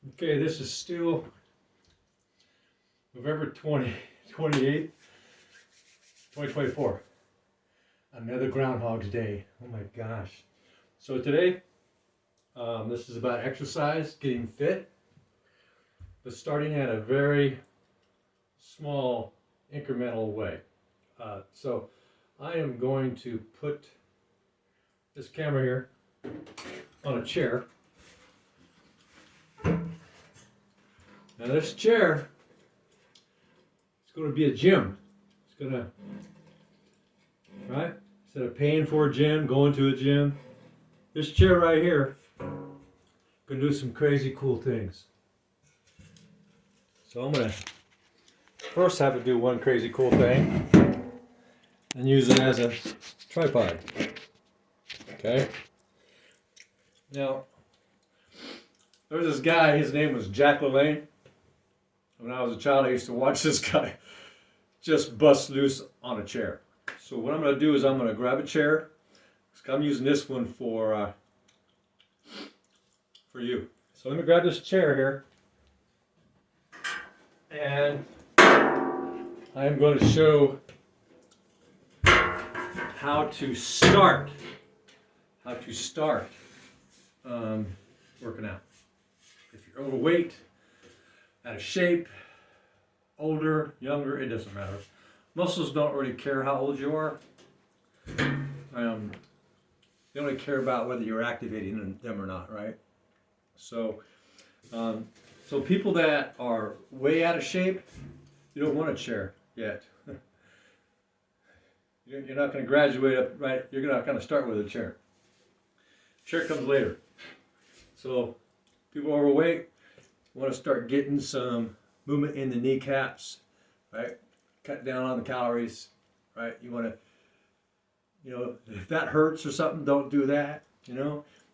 Okay, this is still November 28th, 2024. Another Groundhog's Day. Oh my gosh. So today, this is about exercise, getting fit, but starting at a very small incremental way. So I am going to put this camera here on a chair. Now this chair is going to be a gym. It's going to, right? Instead of paying for a gym, going to a gym, this chair right here can do some crazy cool things. So I'm going to first have to do one crazy cool thing and use it as a tripod. Okay? Now, there's this guy, his name was Jack LaLanne. When I was a child, I used to watch this guy just bust loose on a chair. So what I'm going to do is I'm going to grab a chair. I'm using this one for you. So let me grab this chair here. And I'm going to show how to start working out. If you're overweight, out of shape, older, younger, it doesn't matter. Muscles don't really care how old you are. They only care about whether you're activating them or not, right? So, so people that are way out of shape, you don't want a chair yet. You're not going to graduate up, right? You're not going to start with a chair. Chair comes later. So, people overweight want to start getting some movement in the kneecaps, right? Cut down on the calories, right? You want to, if that hurts or something, don't do that,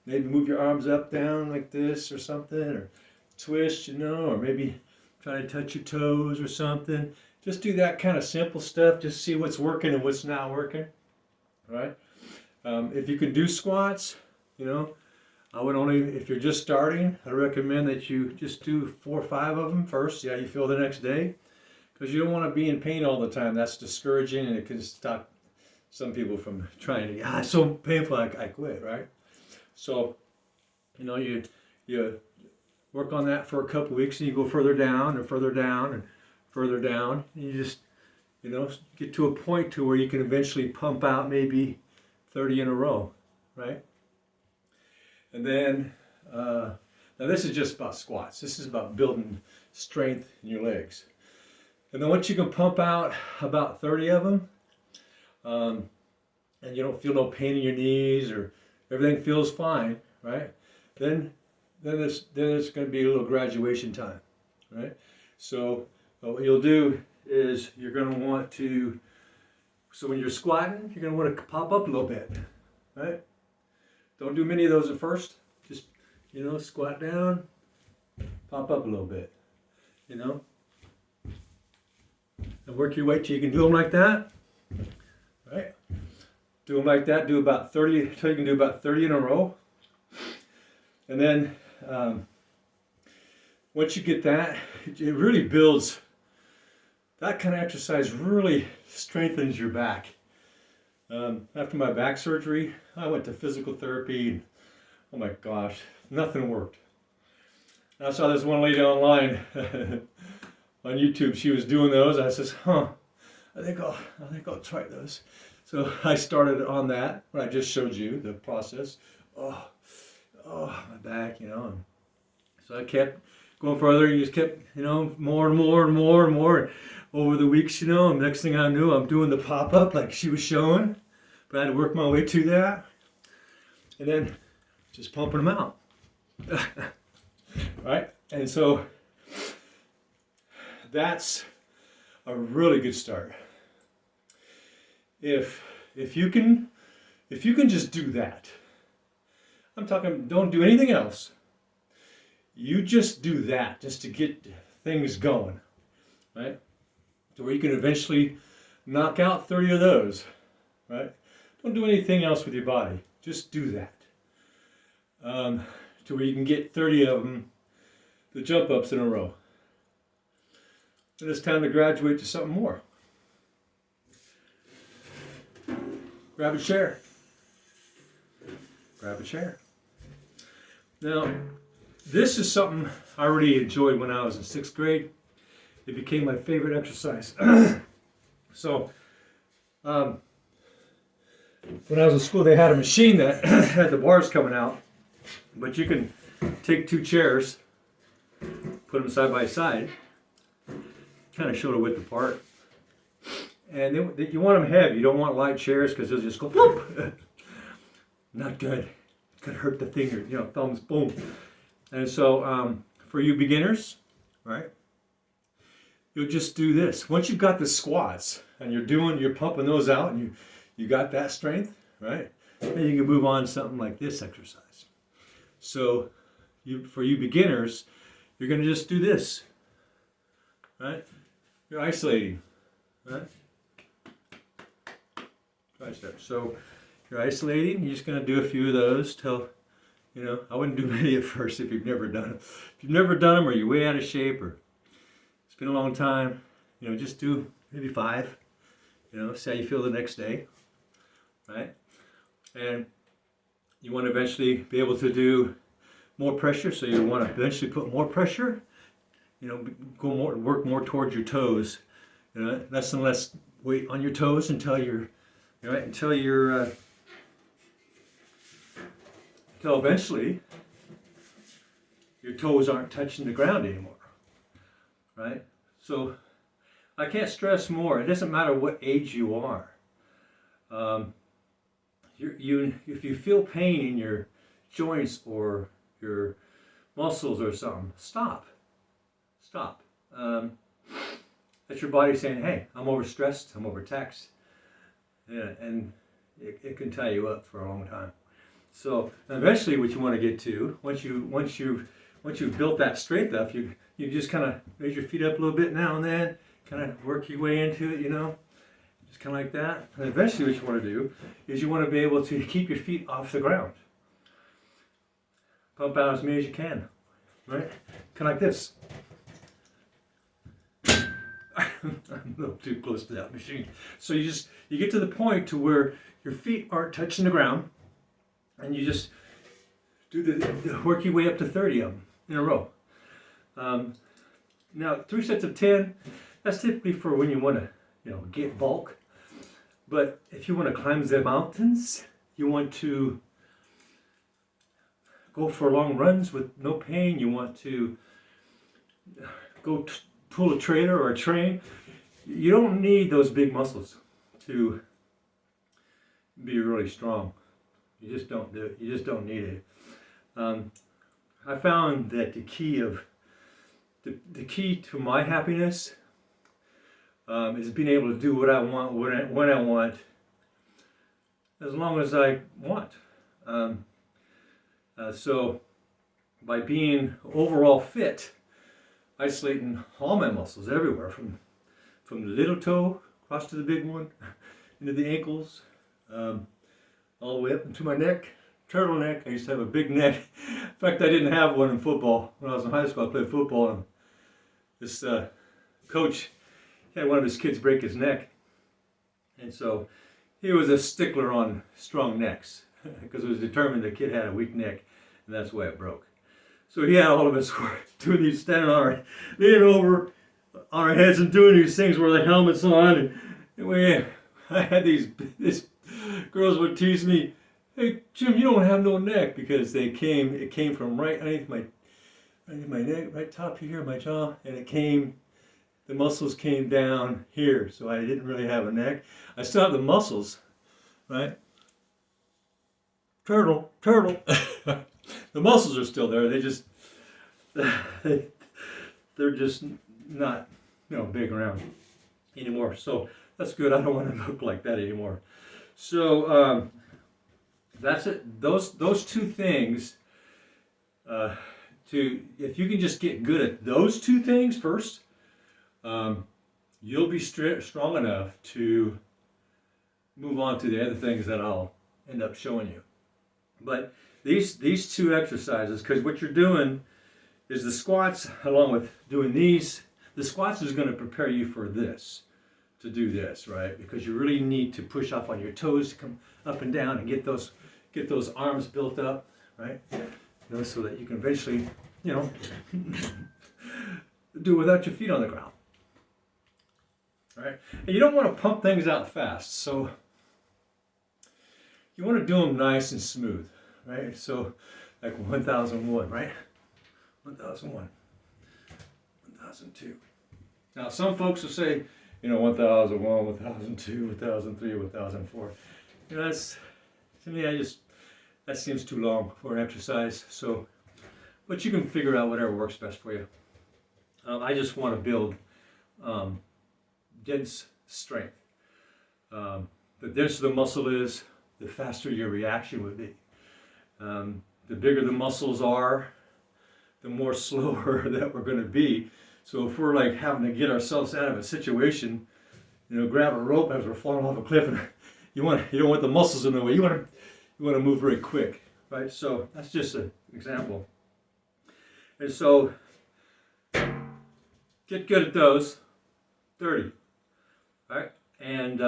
Maybe move your arms up, down like this or something, or twist, or maybe try to touch your toes or something. Just do that kind of simple stuff. Just see what's working and what's not working, right? If you can do squats, I would only, if you're just starting, I recommend that you just do 4 or 5 of them first, see how you feel the next day. Because you don't want to be in pain all the time. That's discouraging and it can stop some people from trying to, it's so painful, I quit, right? So, you work on that for a couple of weeks and you go further down and further down and further down. And you just, get to a point to where you can eventually pump out maybe 30 in a row, right? And then, now this is just about squats. This is about building strength in your legs. And then once you can pump out about 30 of them, and you don't feel no pain in your knees or everything feels fine, right? Then it's going to be a little graduation time, right? So what you'll do is you're going to want to, so when you're squatting, you're going to want to pop up a little bit, right? Don't do many of those at first. Just, squat down, pop up a little bit, and work your way till you can do them like that, right? Do them like that. Do about 30 until you can do about 30 in a row, and then once you get that, it really builds. That kind of exercise really strengthens your back. After my back surgery, I went to physical therapy, and oh my gosh, nothing worked. And I saw this one lady online on YouTube. She was doing those. I says, I think I'll try those. So I started on that. When I just showed you the process. Oh, my back, And so I kept going further. You just kept, more and more and more and more over the weeks, And next thing I knew, I'm doing the pop up like she was showing. But I had to work my way to that. And then just pumping them out. Right? And so that's a really good start. If you can just do that, I'm talking, don't do anything else. You just do that just to get things going, right? To where you can eventually knock out 30 of those, right? Don't do anything else with your body. Just do that. To where you can get 30 of them the jump ups in a row. And it's time to graduate to something more. Grab a chair. Grab a chair. Now, this is something I really enjoyed when I was in 6th grade. It became my favorite exercise. So, when I was in school, they had a machine that had the bars coming out, but you can take 2 chairs, put them side by side, kind of show the width apart. And you want them heavy. You don't want light chairs because they'll just go whoop. Not good. Could hurt the finger, thumbs, boom. And so for you beginners, right, you'll just do this. Once you've got the squats and you're pumping those out and you got that strength, right, then you can move on to something like this exercise. So for you beginners, you're going to just do this, right? You're isolating, right? Tricep. So you're isolating. You're just going to do a few of those till, I wouldn't do many at first if you've never done them. If you've never done them or you're way out of shape or it's been a long time, just do maybe 5. See how you feel the next day, right? And you want to eventually be able to do more pressure, so you want to eventually put more pressure, work more towards your toes, less and less weight on your toes until eventually your toes aren't touching the ground anymore, right? So I can't stress more. It doesn't matter what age you are. If you feel pain in your joints or your muscles or something, stop. That's your body saying, hey, I'm overstressed, I'm overtaxed. Yeah, and it can tie you up for a long time. So eventually what you want to get to, once you've built that strength up, you just kind of raise your feet up a little bit now and then, kind of work your way into it, just kind of like that. And eventually what you want to do is you want to be able to keep your feet off the ground. Pump out as many as you can, right? Kind of like this. I'm a little too close to that machine. So you get to the point to where your feet aren't touching the ground, and you just do work your way up to 30 of them in a row. Now 3 sets of 10. That's typically for when you want to, get bulk. But if you want to climb the mountains, you want to go for long runs with no pain. You want to go pull a trailer or a train. You don't need those big muscles to be really strong. You just don't do it. You just don't need it. I found that the key to my happiness is being able to do what I want when I want, as long as I want. So by being overall fit, isolating all my muscles everywhere, from the little toe across to the big one, into the ankles, all the way up into my neck, turtleneck. I used to have a big neck. In fact, I didn't have one in football. When I was in high school, I played football, and this coach had one of his kids break his neck. And so he was a stickler on strong necks because it was determined the kid had a weak neck, and that's why it broke. So he had all of us doing these, leaning over on our heads and doing these things where the helmet's on. And I had these girls would tease me, hey Jim, you don't have no neck, because it came from right underneath my neck, right top here, my jaw, and the muscles came down here, so I didn't really have a neck. I still have the muscles, right? Turtle. The muscles are still there. They're just not, big around anymore. So that's good. I don't want to look like that anymore. So that's it. Those 2 things. If you can just get good at those 2 things first, you'll be strong enough to move on to the other things that I'll end up showing you. But these 2 exercises, because what you're doing is the squats, along with doing these. The squats is going to prepare you for this, to do this, right? Because you really need to push up on your toes to come up and down and get those arms built up, right? You know, so that you can eventually, you know, do it without your feet on the ground, right? And you don't want to pump things out fast, so you want to do them nice and smooth, right? So like 1001, right? 1001, 1002. Now some folks will say, you know, 1001, 1002, 1003, 1004. You know, that's, to me, that seems too long for an exercise. So, but you can figure out whatever works best for you. I just want to build dense strength. The denser the muscle is, the faster your reaction would be. The bigger the muscles are, the more slower that we're going to be. So if we're like having to get ourselves out of a situation, you know, grab a rope as we're falling off a cliff, and you don't want the muscles in the way. You want to move very quick, right? So that's just an example. And so get good at those. 30, right? And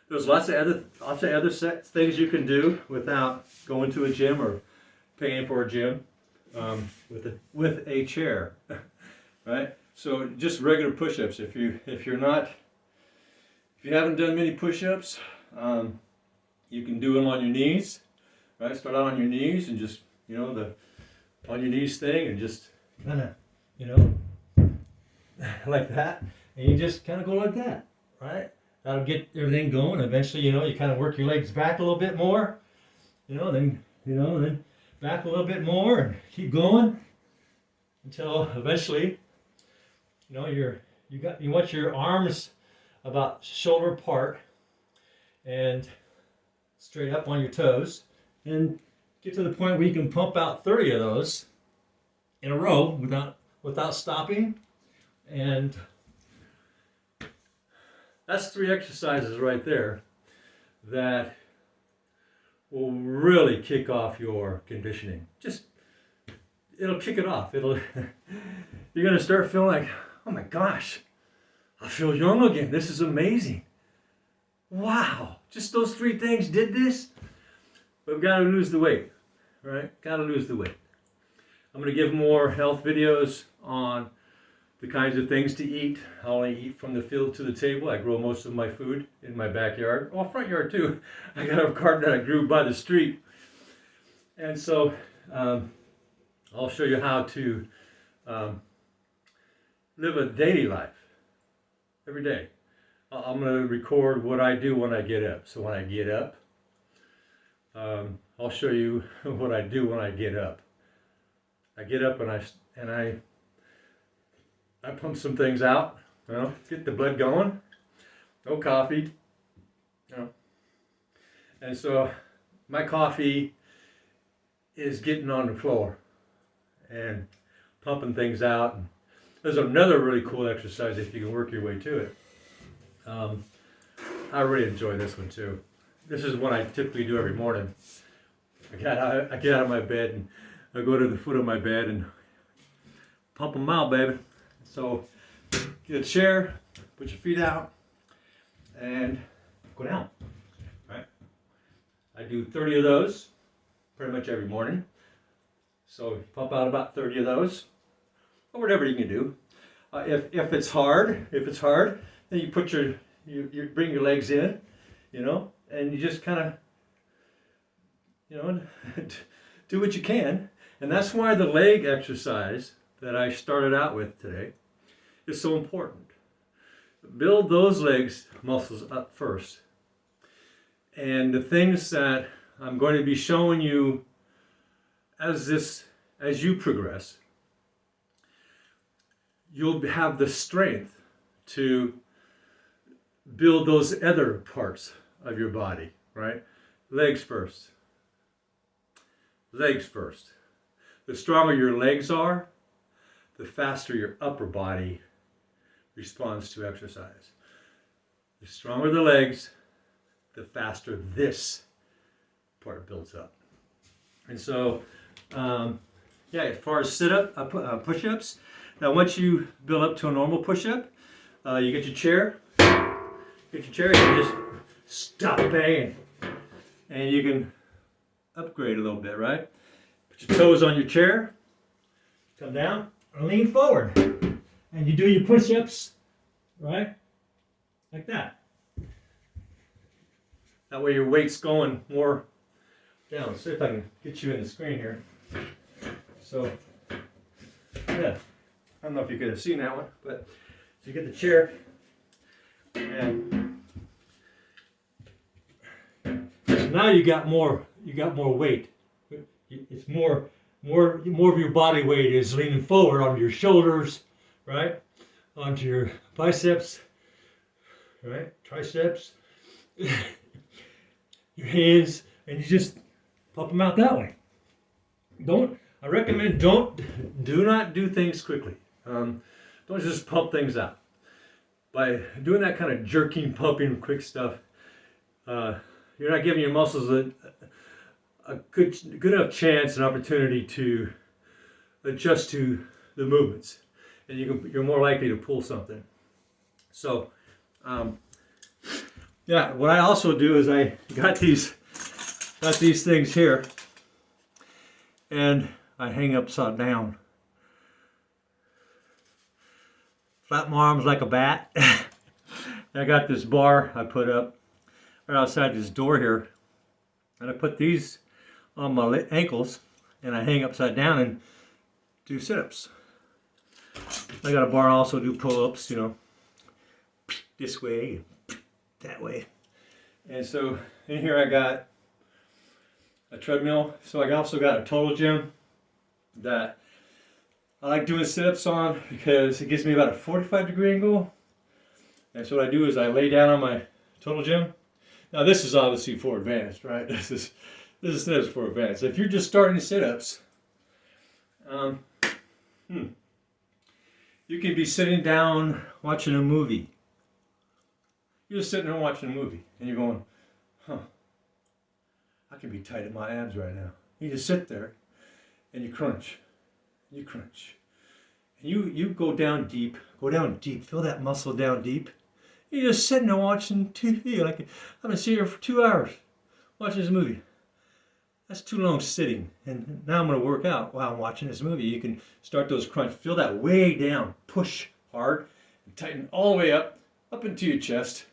there's lots of other things you can do without going to a gym or paying for a gym, with a chair, right? So just regular push-ups. If you haven't done many push-ups, you can do them on your knees, right? Start out on your knees and just, you know, the on your knees thing, and just kind of, you know, like that, and you just kind of go like that, right? That'll get everything going. Eventually, you know, you kind of work your legs back a little bit more, then back a little bit more, and keep going until eventually, you know, you want your arms about shoulder apart and straight up on your toes, and get to the point where you can pump out 30 of those in a row without stopping. And that's 3 exercises right there that will really kick off your conditioning. It'll kick it off. You're gonna start feeling like, oh my gosh, I feel young again. This is amazing. Wow, just those 3 things did this? But we've got to lose the weight, right? Got to lose the weight. I'm going to give more health videos on the kinds of things to eat. I only eat from the field to the table. I grow most of my food in my backyard. Well, front yard too. I got a garden that I grew by the street. And so I'll show you how to live a daily life every day. I'm going to record what I do when I get up. So when I get up, I'll show you what I do when I get up. I get up and I pump some things out, you know, get the blood going. No coffee, you know. And so my coffee is getting on the floor and pumping things out. And there's another really cool exercise if you can work your way to it. I really enjoy this one too. This is what I typically do every morning. I get out of my bed and I go to the foot of my bed and pump them out, baby. So get a chair, put your feet out, and go down. Right? I do 30 of those pretty much every morning. So pump out about 30 of those, or whatever you can do. If it's hard, then you put you bring your legs in, you know, and you just kind of, you know, do what you can. And that's why the leg exercise that I started out with today is so important. Build those legs muscles up first. And the things that I'm going to be showing you as you progress, you'll have the strength to build those other parts of your body, right? Legs first. Legs first. The stronger your legs are, the faster your upper body responds to exercise. The stronger the legs, the faster this part builds up. And so yeah, as far as push-ups. Now, once you build up to a normal push-up, you get your chair. Get your chair. You just stop banging, and you can upgrade a little bit, right? Put your toes on your chair. Come down and lean forward, and you do your push-ups, right? Like that. That way your weight's going more down. See if I can get you in the screen here. So, yeah. I don't know if you could have seen that one, but you get the chair, and so now you got more weight. It's more of your body weight is leaning forward onto your shoulders, right? Onto your biceps, right? Triceps, your hands, and you just pump them out that way. I recommend do not do things quickly. Don't just pump things out. By doing that kind of jerking, pumping, quick stuff, you're not giving your muscles a good enough chance and opportunity to adjust to the movements, and you're more likely to pull something. So, yeah. What I also do is I got these things here, and I hang upside down. Flap my arms like a bat. I got this bar I put up right outside this door here, and I put these on my ankles, and I hang upside down and do sit-ups. I got a bar I also do pull-ups, this way, that way. And so in here I got a treadmill. So I also got a Total Gym that I like doing sit-ups on because it gives me about a 45-degree angle. And so what I do is I lay down on my Total Gym. Now this is obviously for advanced, right? This is sit-ups for advanced. If you're just starting sit-ups, you can be sitting down watching a movie. You're just sitting there watching a movie, and you're going, I can be tight in my abs right now. You just sit there, and you crunch. You crunch. And you go down deep, feel that muscle down deep. You're just sitting there watching TV. Like, I've been sitting here for 2 hours watching this movie. That's too long sitting. And now I'm going to work out while I'm watching this movie. You can start those crunch. Feel that way down. Push hard and tighten all the way up into your chest.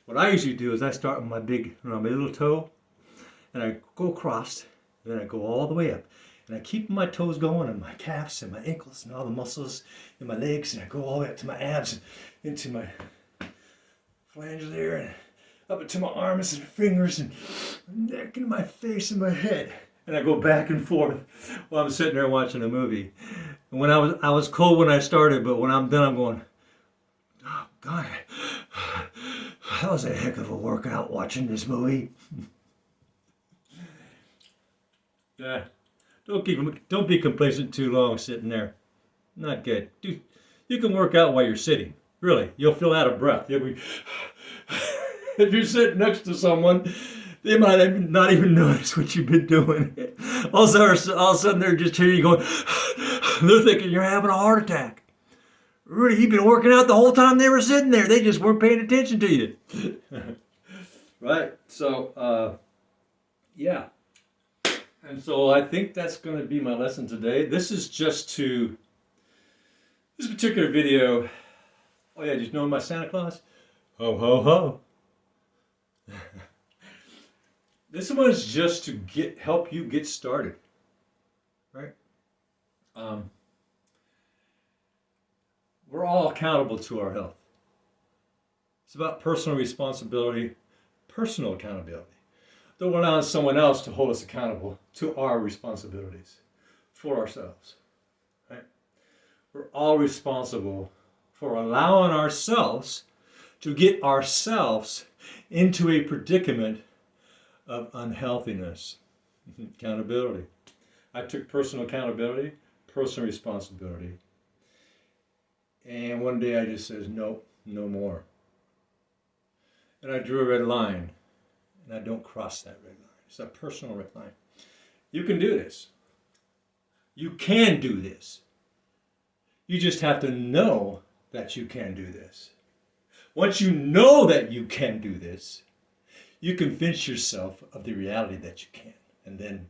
What I usually do is I start with my little toe, and I go across, and then I go all the way up. And I keep my toes going, and my calves and my ankles and all the muscles in my legs, and I go all the way up to my abs and into my flange there, and up into my arms and fingers and neck and my face and my head. And I go back and forth while I'm sitting there watching a movie. And when I was cold when I started, but when I'm done, I'm going, oh God, that was a heck of a workout watching this movie. Yeah. Don't be complacent too long sitting there. Not good. Dude, you can work out while you're sitting. Really, you'll feel out of breath. You'll be, if you're sitting next to someone, they might not even notice what you've been doing. All of a sudden they're just hearing you going, they're thinking you're having a heart attack. Really, you've been working out the whole time they were sitting there. They just weren't paying attention to you. Right? So, yeah. And so I think that's going to be my lesson today. This particular video. Oh yeah, did you know my Santa Claus? Ho, ho, ho. This one is just to help you get started. Right? We're all accountable to our health. It's about personal responsibility, personal accountability. Don't rely on someone else to hold us accountable to our responsibilities for ourselves. Right? We're all responsible for allowing ourselves to get ourselves into a predicament of unhealthiness. Accountability. I took personal accountability, personal responsibility. And one day I just said, nope, no more. And I drew a red line. And I don't cross that red line. It's a personal red line. You can do this. You can do this. You just have to know that you can do this. Once you know that you can do this, you convince yourself of the reality that you can. And then,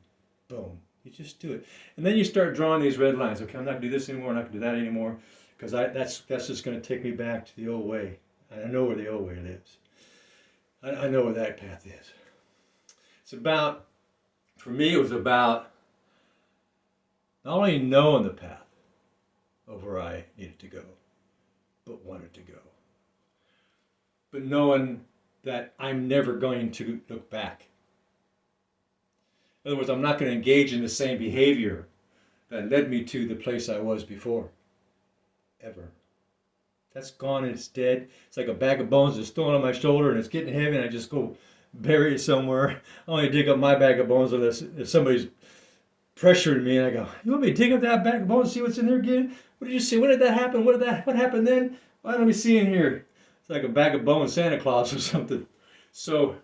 boom, you just do it. And then you start drawing these red lines. Okay, I'm not going to do this anymore. I'm not going to do that anymore. Because that's just going to take me back to the old way. And I know where the old way lives. I know where that path is. It's about, for me, it was about not only knowing the path of where I needed to go, but wanted to go. But knowing that I'm never going to look back. In other words, I'm not going to engage in the same behavior that led me to the place I was before. Ever. That's gone and it's dead. It's like a bag of bones that's thrown on my shoulder and it's getting heavy and I just go bury it somewhere. I only dig up my bag of bones unless if somebody's pressuring me and I go, you want me to dig up that bag of bones and see what's in there again? What did you see? When did that happen? What happened then? Why don't we see in here? It's like a bag of bones, Santa Claus or something. So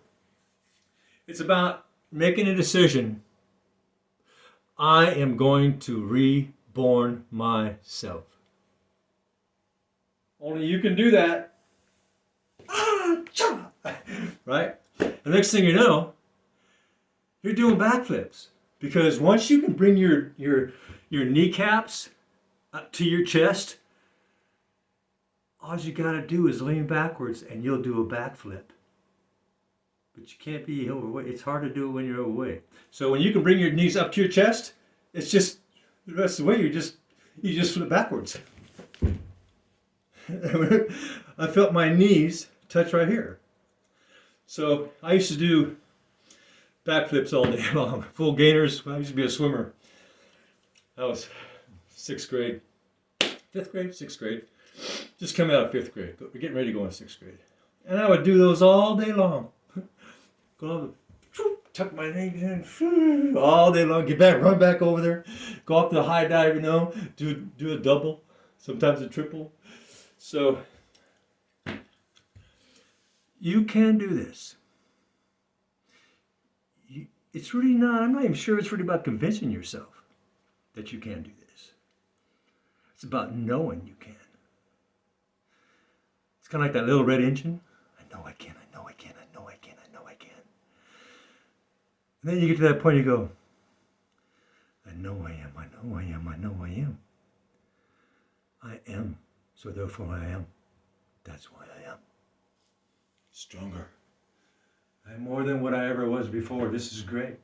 it's about making a decision. I am going to reborn myself. Only you can do that. Right? The next thing you know, you're doing backflips. Because once you can bring your kneecaps up to your chest, all you got to do is lean backwards and you'll do a backflip. But you can't be overweight. It's hard to do it when you're overweight. So when you can bring your knees up to your chest, it's just the rest of the way you just flip backwards. I felt my knees touch right here. So I used to do backflips all day long, full gainers. I used to be a swimmer. That was 6th grade, 5th grade, 6th grade. Just coming out of 5th grade, but we're getting ready to go in 6th grade. And I would do those all day long. Go up, tuck my knees in, all day long, get back, run back over there, go up to the high dive, do a double, sometimes a triple. So, you can do this. It's really not, I'm not even sure it's really about convincing yourself that you can do this. It's about knowing you can. It's kind of like that little red engine. I know I can, I know I can, I know I can, I know I can. And then you get to that point you go, I know I am, I know I am, I know I am. I am, so therefore I am. That's why I am. Stronger. I'm more than what I ever was before. This is great.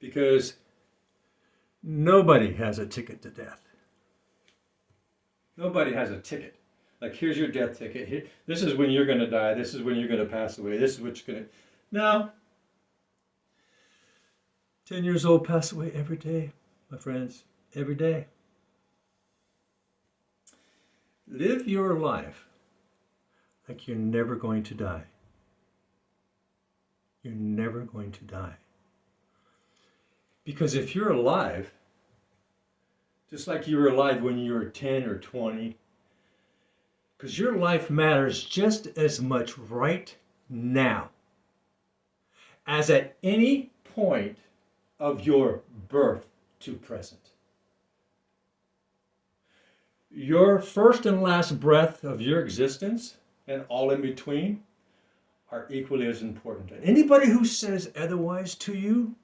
Because nobody has a ticket to death. Nobody has a ticket. Like, here's your death ticket. Here, this is when you're going to die. This is when you're going to pass away. This is what you're going to... No. 10 years old pass away every day, my friends. Every day. Live your life like you're never going to die. You're never going to die. Because if you're alive, just like you were alive when you were 10 or 20, because your life matters just as much right now as at any point of your birth to present. Your first and last breath of your existence and all in between are equally as important. And anybody who says otherwise to you,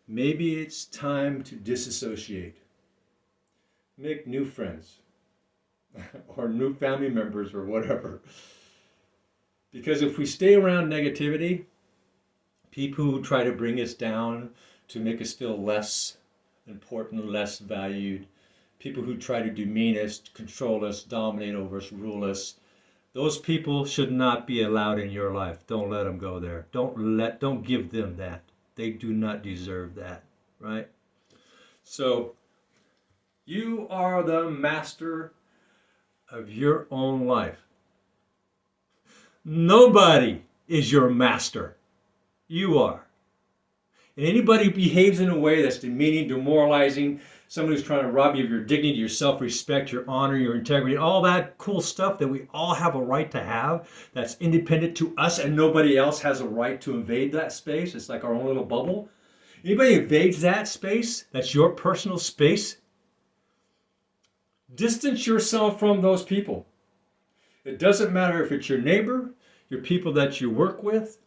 maybe it's time to disassociate. Make new friends or new family members or whatever. Because if we stay around negativity, people who try to bring us down to make us feel less important, less valued, people who try to demean us, control us, dominate over us, rule us, those people should not be allowed in your life. Don't let them go there. Don't give them that. They do not deserve that, right? So, you are the master of your own life. Nobody is your master. You are. And anybody who behaves in a way that's demeaning, demoralizing, somebody who's trying to rob you of your dignity, your self-respect, your honor, your integrity, all that cool stuff that we all have a right to have, that's independent to us and nobody else has a right to invade that space. It's like our own little bubble. Anybody invades that space, that's your personal space, distance yourself from those people. It doesn't matter if it's your neighbor, your people that you work with,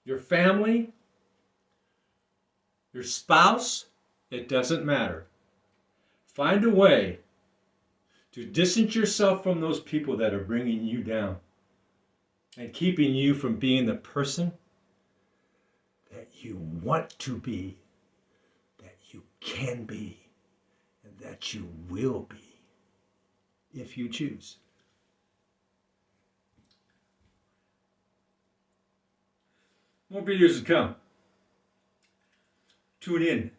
your family, your spouse, it doesn't matter. Find a way to distance yourself from those people that are bringing you down and keeping you from being the person that you want to be, that you can be, and that you will be if you choose. More videos to come. Tune in.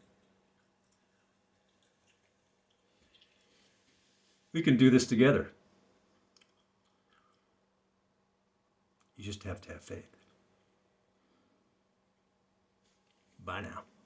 We can do this together. You just have to have faith. Bye now.